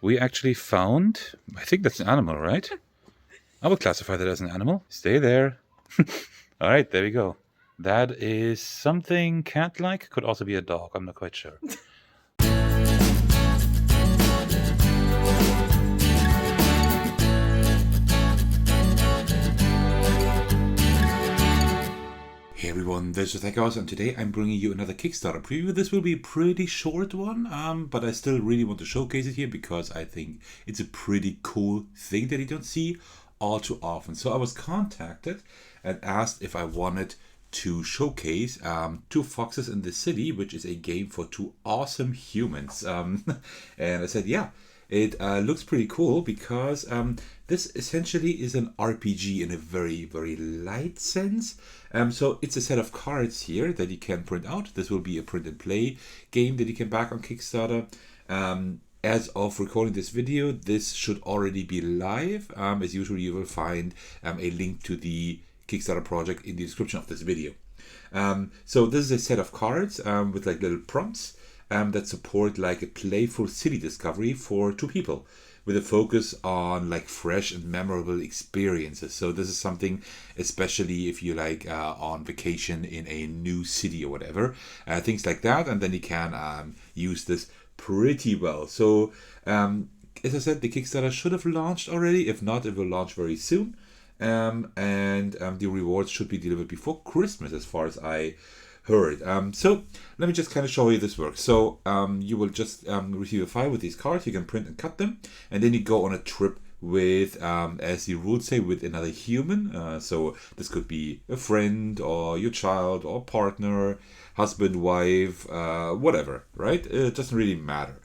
we actually found, I think that's an animal, right? I would classify that as an animal. Stay there. All right, there we go. That is something cat-like. Could also be a dog. I'm not quite sure. Hey everyone, this is Tekos, and today I'm bringing you another Kickstarter preview. This will be a pretty short one, but I still really want to showcase it here because I think it's a pretty cool thing that you don't see all too often. So I was contacted and asked if I wanted to showcase Two Foxes in the City, which is a game for two awesome humans. And I said, yeah. It looks pretty cool because this essentially is an RPG in a very, very light sense. So it's a set of cards here that you can print out. This will be a print and play game that you can back on Kickstarter. As of recording this video, this should already be live. As usual, you will find a link to the Kickstarter project in the description of this video. So this is a set of cards with like little prompts that support like a playful city discovery for two people with a focus on like fresh and memorable experiences. So this is something, especially if you like on vacation in a new city or whatever, things like that. And then you can use this pretty well. So as I said, the Kickstarter should have launched already. If not, it will launch very soon. And the rewards should be delivered before Christmas, as far as I heard. So let me just kind of show you this works. So you will just receive a file with these cards. You can print and cut them, and then you go on a trip with, as the rules say, with another human. So this could be a friend or your child or partner, husband, wife, whatever, right? It doesn't really matter.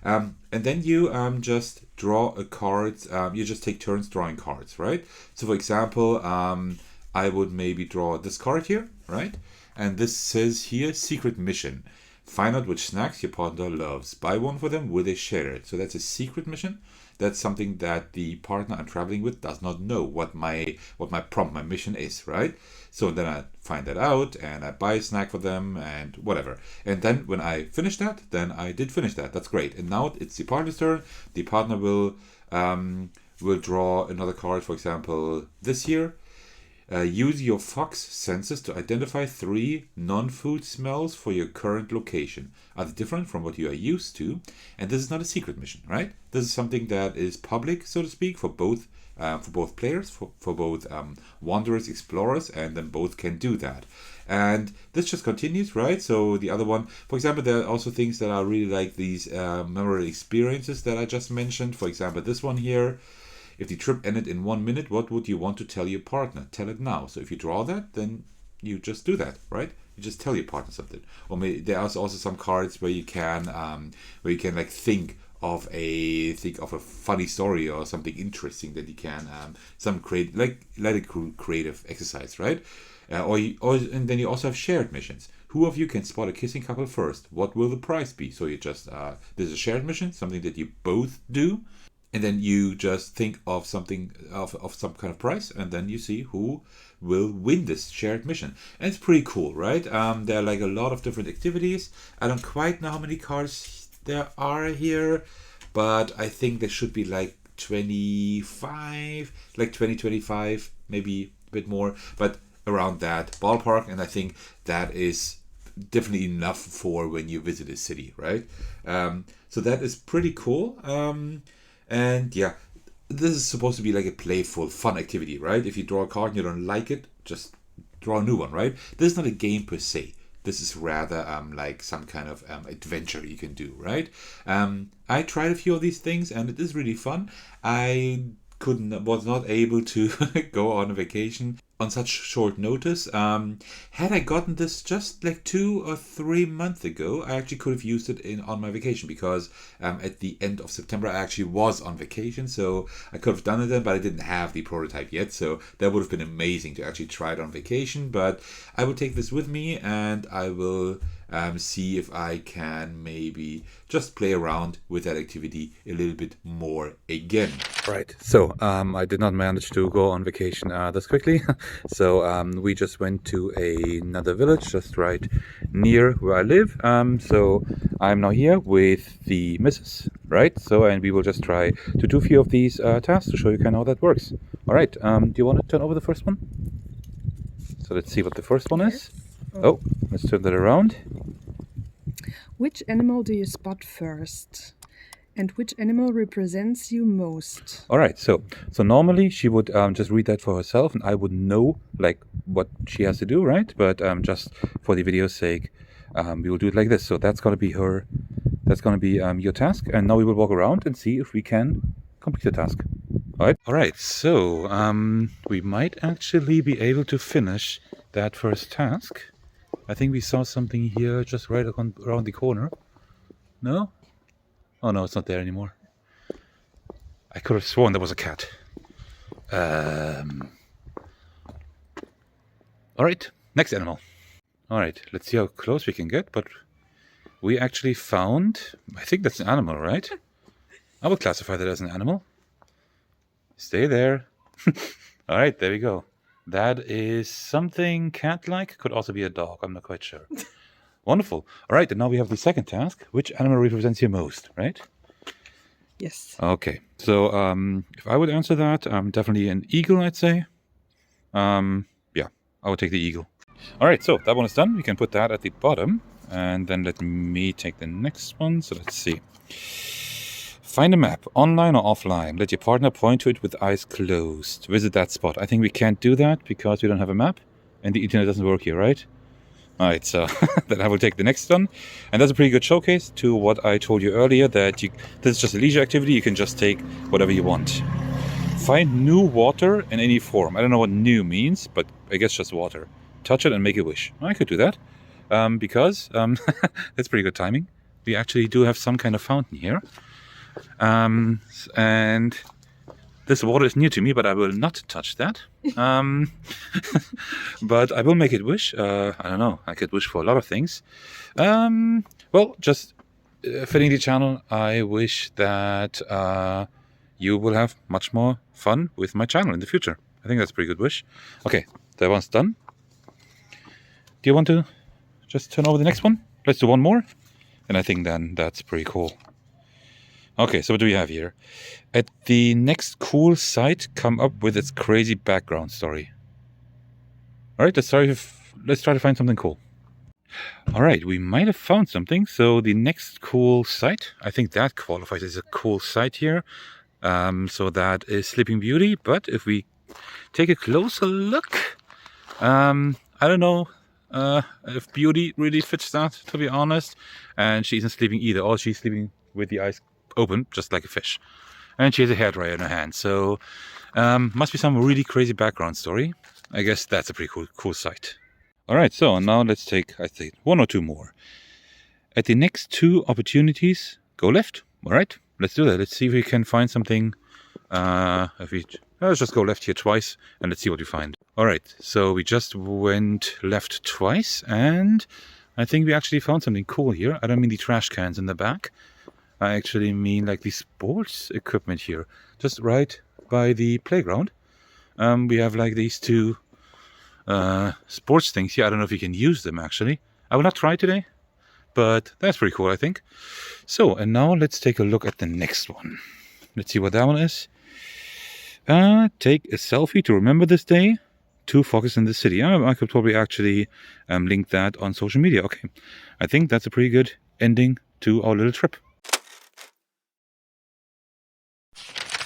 And then you just draw a card. You just take turns drawing cards, right? So for example, I would maybe draw this card here, right? And this says here, secret mission. Find out which snacks your partner loves. Buy one for them, will they share it? So that's a secret mission. That's something that the partner I'm traveling with does not know what my prompt, my mission is, right? So then I find that out and I buy a snack for them and whatever. And then when I finish that, then I did finish that. That's great. And now it's the partner's turn. The partner will draw another card, for example, this here. Use your fox senses to identify 3 non-food smells for your current location. Are they different from what you are used to? And this is not a secret mission, right? This is something that is public, so to speak, for both players, for both wanderers, explorers, and then both can do that. And this just continues, right? So the other one, for example, there are also things that are really like these memorable experiences that I just mentioned. For example, this one here. If the trip ended in 1 minute, what would you want to tell your partner? Tell it now. So if you draw that, then you just do that, right? You just tell your partner something. Or maybe there are also some cards where you can like think of a funny story or something interesting that you can create like a creative exercise, right? And then you also have shared missions. Who of you can spot a kissing couple first? What will the prize be? So you just there's a shared mission, something that you both do. And then you just think of something of some kind of price, and then you see who will win this shared mission. And it's pretty cool, right? There are like a lot of different activities. I don't quite know how many cards there are here, but I think there should be like 25, like 25, maybe a bit more, but around that ballpark. And I think that is definitely enough for when you visit a city, right? So that is pretty cool. And yeah, this is supposed to be like a playful, fun activity, right? If you draw a card and you don't like it, just draw a new one, right? This is not a game per se. This is rather like some kind of adventure you can do, right? I tried a few of these things and it is really fun. I was not able to go on a vacation on such short notice. Had I gotten this just like 2 or 3 months ago, I actually could have used it on my vacation because at the end of September I actually was on vacation, so I could have done it then, but I didn't have the prototype yet, so that would have been amazing to actually try it on vacation. But I will take this with me and I will see if I can maybe just play around with that activity a little bit more again. Right, so I did not manage to go on vacation this quickly. So we just went to another village just right near where I live. So I'm now here with the missus, right? So, and we will just try to do a few of these tasks to show you kind of how that works. All right, do you want to turn over the first one? So let's see what the first one is. Oh, let's turn that around. Which animal do you spot first? And which animal represents you most? All right, so normally she would just read that for herself, and I would know like what she has to do, right? But just for the video's sake, we will do it like this. So that's gonna be her. That's gonna be your task, and now we will walk around and see if we can complete the task. All right. So we might actually be able to finish that first task. I think we saw something here just right around the corner. No? Oh no, it's not there anymore. I could have sworn there was a cat. Alright, next animal. Alright, let's see how close we can get, but we actually found... I think that's an animal, right? I would classify that as an animal. Stay there. Alright, there we go. That is something cat-like. Could also be a dog, I'm not quite sure. Wonderful. All right, and now we have the second task. Which animal represents you most, right? Yes. Okay, so if I would answer that, definitely an eagle, I'd say. Yeah, I would take the eagle. All right, so that one is done. We can put that at the bottom. And then let me take the next one. So let's see. Find a map, online or offline. Let your partner point to it with eyes closed. Visit that spot. I think we can't do that because we don't have a map. And the internet doesn't work here, right? Alright, so then I will take the next one. And that's a pretty good showcase to what I told you earlier, that this is just a leisure activity, you can just take whatever you want. Find new water in any form. I don't know what new means, but I guess just water. Touch it and make a wish. I could do that, because that's pretty good timing. We actually do have some kind of fountain here. And this water is new to me, but I will not touch that. But I will make it wish. I don't know. I could wish for a lot of things. Well, just fitting the channel, I wish that you will have much more fun with my channel in the future. I think that's a pretty good wish. Okay, that one's done. Do you want to just turn over the next one? Let's do one more. And I think then that's pretty cool. Okay, so what do we have here? At the next cool site, come up with its crazy background story. All right, let's try to find something cool. All right, we might have found something. So the next cool site, I think that qualifies as a cool site here. So that is Sleeping Beauty. But if we take a closer look, I don't know if Beauty really fits that, to be honest. And she isn't sleeping either. Or she's sleeping with the eyes open, just like a fish. And she has a hairdryer in her hand. So must be some really crazy background story. I guess that's a pretty cool site. All right, so now let's take, I think, one or two more. At the next two opportunities, go left. All right, let's do that. Let's see if we can find something. Let's just go left here twice and let's see what we find. All right, so we just went left twice and I think we actually found something cool here. I don't mean the trash cans in the back. I actually mean like the sports equipment here, just right by the playground. We have like these two sports things here. I don't know if you can use them actually. I will not try today, but that's pretty cool, I think. So, and now let's take a look at the next one. Let's see what that one is. Take a selfie to remember this day. 2 foxes in the city. I could probably actually link that on social media. Okay, I think that's a pretty good ending to our little trip.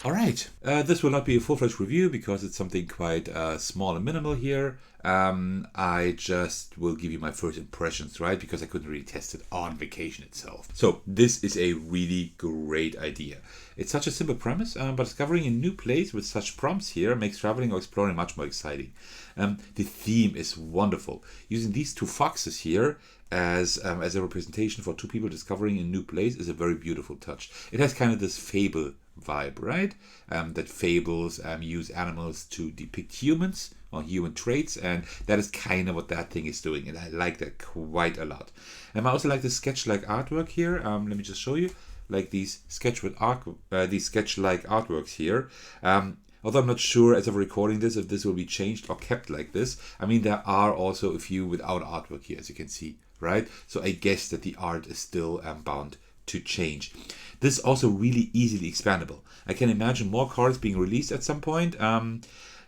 All right, this will not be a full-fledged review because it's something quite small and minimal here. I just will give you my first impressions, right? Because I couldn't really test it on vacation itself. So this is a really great idea. It's such a simple premise, but discovering a new place with such prompts here makes traveling or exploring much more exciting. The theme is wonderful. Using these 2 foxes here as a representation for 2 people discovering a new place is a very beautiful touch. It has kind of this fable vibe, right? That fables use animals to depict humans, on human traits, and that is kind of what that thing is doing, and I like that quite a lot. And I also like the sketch-like artwork here. Let me just show you, like these sketch-like artworks here. Although I'm not sure as of recording this if this will be changed or kept like this. I mean, there are also a few without artwork here, as you can see, right? So I guess that the art is still bound to change. This is also really easily expandable. I can imagine more cards being released at some point.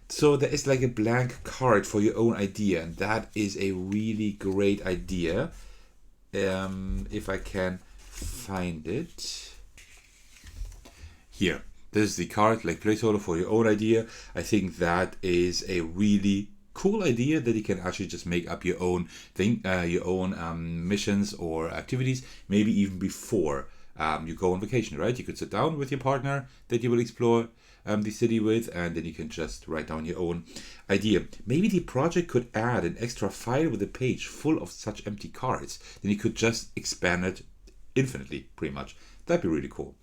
So there is like a blank card for your own idea, and that is a really great idea. If I can find it here. This is the card, like placeholder for your own idea. I think that is a really cool idea that you can actually just make up your own thing, your own missions or activities, maybe even before you go on vacation, right? You could sit down with your partner that you will explore the city with, and then you can just write down your own idea. Maybe the project could add an extra file with a page full of such empty cards. Then you could just expand it infinitely, pretty much. That'd be really cool.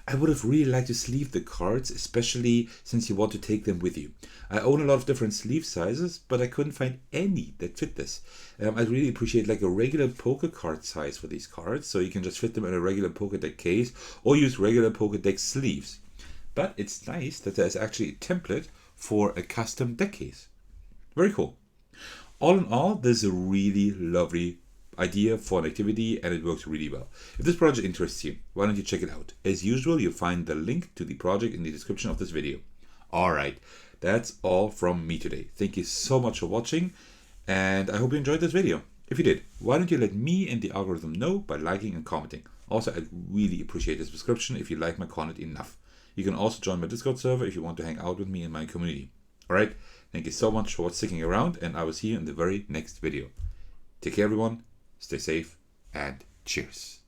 I would have really liked to sleeve the cards, especially since you want to take them with you. I own a lot of different sleeve sizes, but I couldn't find any that fit this. I'd really appreciate like a regular poker card size for these cards, so you can just fit them in a regular poker deck case or use regular poker deck sleeves. But it's nice that there's actually a template for a custom deck case. Very cool. All in all, this is a really lovely idea for an activity, and it works really well. If this project interests you, why don't you check it out? As usual, you'll find the link to the project in the description of this video. Alright, that's all from me today. Thank you so much for watching, and I hope you enjoyed this video. If you did, why don't you let me and the algorithm know by liking and commenting. Also, I'd really appreciate a subscription if you like my content enough. You can also join my Discord server if you want to hang out with me in my community. Alright, thank you so much for sticking around, and I will see you in the very next video. Take care everyone, stay safe, and cheers.